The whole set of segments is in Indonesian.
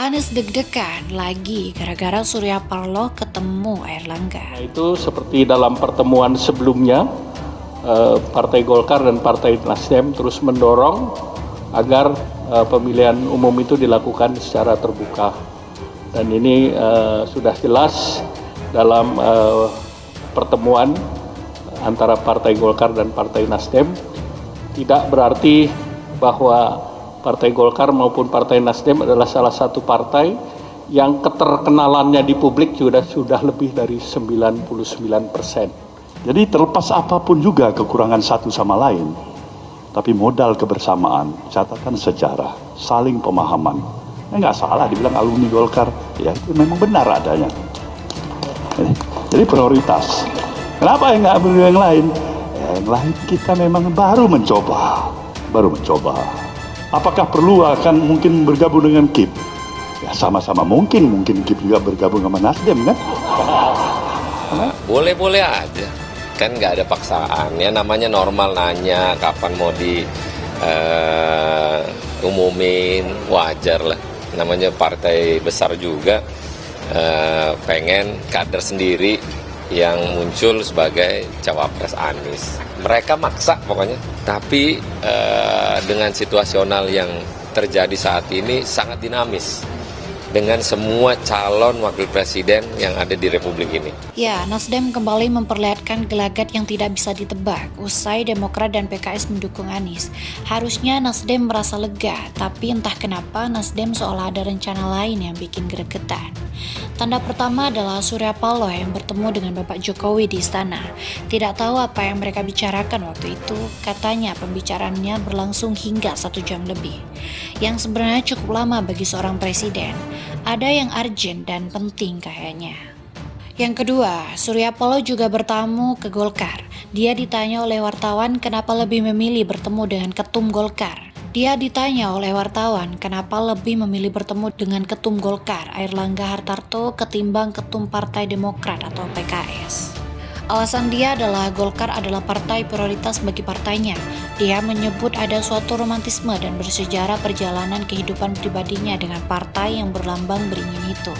Anies deg-degan lagi gara-gara Surya Paloh ketemu Airlangga. Itu seperti dalam pertemuan sebelumnya, Partai Golkar dan Partai Nasdem terus mendorong agar pemilihan umum itu dilakukan secara terbuka. Dan ini sudah jelas dalam pertemuan antara Partai Golkar dan Partai Nasdem. Tidak berarti bahwa Partai Golkar maupun Partai Nasdem adalah salah satu partai yang keterkenalannya di publik sudah lebih dari 99%. Jadi terlepas apapun juga kekurangan satu sama lain, tapi modal kebersamaan, catatan sejarah, saling pemahaman. Nggak salah dibilang alumni Golkar, ya itu memang benar adanya. Jadi prioritas. Kenapa yang nggak ambil yang lain? Yang lain kita memang baru mencoba. Apakah perlu akan mungkin bergabung dengan KIP? Ya sama-sama mungkin KIP juga bergabung sama Nasdem kan? Boleh-boleh aja, kan nggak ada paksaan. Ya namanya normal nanya kapan mau umumin, wajar lah. Namanya partai besar juga, pengen kader sendiri yang muncul sebagai cawapres Anies. Mereka maksa pokoknya, tapi dengan situasional yang terjadi saat ini sangat dinamis dengan semua calon wakil presiden yang ada di Republik ini. Ya, Nasdem kembali memperlihatkan gelagat yang tidak bisa ditebak usai Demokrat dan PKS mendukung Anies. Harusnya Nasdem merasa lega, tapi entah kenapa Nasdem seolah ada rencana lain yang bikin gregetan. Tanda pertama adalah Surya Paloh yang bertemu dengan Bapak Jokowi di istana. Tidak tahu apa yang mereka bicarakan waktu itu, katanya pembicaraannya berlangsung hingga 1 jam lebih. Yang sebenarnya cukup lama bagi seorang presiden. Ada yang urgent dan penting kayaknya. Yang kedua, Surya Paloh juga bertamu ke Golkar. Dia ditanya oleh wartawan kenapa lebih memilih bertemu dengan ketum Golkar. Dia ditanya oleh wartawan kenapa lebih memilih bertemu dengan ketum Golkar, Airlangga Hartarto, ketimbang ketum Partai Demokrat atau PKS. Alasan dia adalah Golkar adalah partai prioritas bagi partainya. Dia menyebut ada suatu romantisme dan bersejarah perjalanan kehidupan pribadinya dengan partai yang berlambang beringin itu.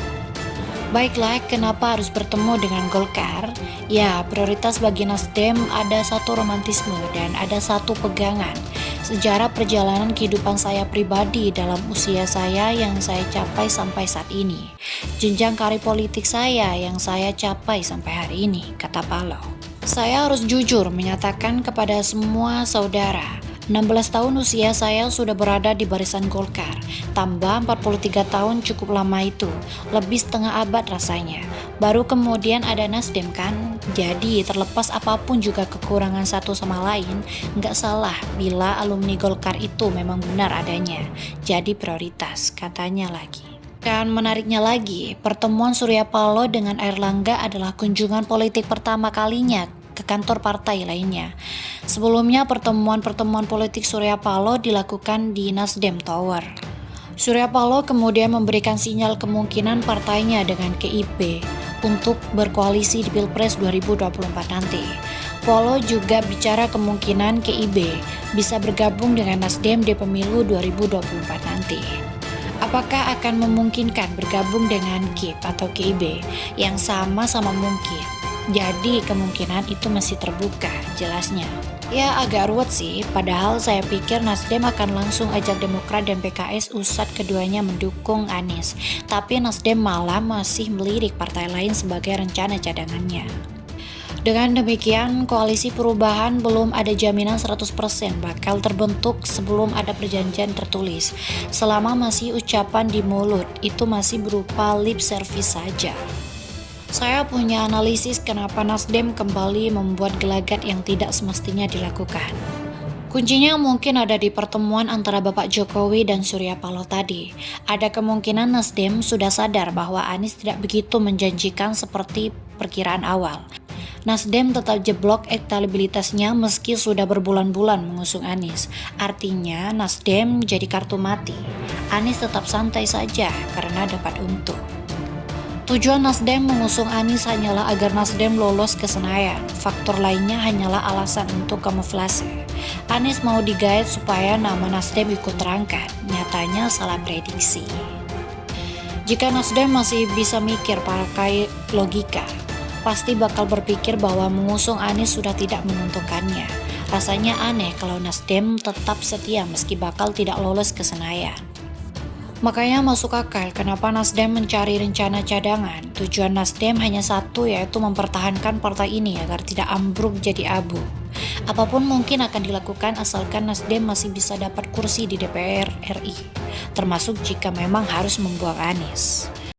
Baiklah, kenapa harus bertemu dengan Golkar? Ya, prioritas bagi Nasdem ada satu romantisme dan ada satu pegangan. Sejarah perjalanan kehidupan saya pribadi dalam usia saya yang saya capai sampai saat ini. Jenjang karir politik saya yang saya capai sampai hari ini, kata Paloh. Saya harus jujur menyatakan kepada semua saudara, 16 tahun usia saya sudah berada di barisan Golkar, tambah 43 tahun cukup lama itu, lebih setengah abad rasanya. Baru kemudian ada Nasdem kan, jadi terlepas apapun juga kekurangan satu sama lain, nggak salah bila alumni Golkar itu memang benar adanya, jadi prioritas, katanya lagi. Dan menariknya lagi, pertemuan Surya Paloh dengan Airlangga adalah kunjungan politik pertama kalinya ke kantor partai lainnya. Sebelumnya pertemuan politik Surya Paloh dilakukan di Nasdem Tower. Surya Paloh kemudian memberikan sinyal kemungkinan partainya dengan KIP untuk berkoalisi di Pilpres 2024 nanti. Paloh juga bicara kemungkinan KIB bisa bergabung dengan Nasdem di pemilu 2024 nanti. Apakah akan memungkinkan bergabung dengan KIP atau KIB yang sama-sama mungkin? Jadi kemungkinan itu masih terbuka, jelasnya. Ya agak ruwet sih, padahal saya pikir Nasdem akan langsung ajak Demokrat dan PKS usat keduanya mendukung Anies. Tapi Nasdem malah masih melirik partai lain sebagai rencana cadangannya. Dengan demikian, koalisi perubahan belum ada jaminan 100% bakal terbentuk sebelum ada perjanjian tertulis. Selama masih ucapan di mulut, itu masih berupa lip service saja. Saya punya analisis kenapa Nasdem kembali membuat gelagat yang tidak semestinya dilakukan. Kuncinya mungkin ada di pertemuan antara Bapak Jokowi dan Surya Paloh tadi. Ada kemungkinan Nasdem sudah sadar bahwa Anies tidak begitu menjanjikan seperti perkiraan awal. Nasdem tetap jeblok elektabilitasnya meski sudah berbulan-bulan mengusung Anies. Artinya Nasdem jadi kartu mati. Anies tetap santai saja karena dapat untung. Tujuan Nasdem mengusung Anies hanyalah agar Nasdem lolos ke Senayan. Faktor lainnya hanyalah alasan untuk kamuflase. Anies mau digait supaya nama Nasdem ikut terangkat. Nyatanya salah prediksi. Jika Nasdem masih bisa mikir pakai logika, pasti bakal berpikir bahwa mengusung Anies sudah tidak menguntungkannya. Rasanya aneh kalau Nasdem tetap setia meski bakal tidak lolos ke Senayan. Makanya masuk akal kenapa Nasdem mencari rencana cadangan. Tujuan Nasdem hanya satu, yaitu mempertahankan partai ini agar tidak ambruk jadi abu. Apapun mungkin akan dilakukan asalkan Nasdem masih bisa dapat kursi di DPR RI, termasuk jika memang harus membuang Anies.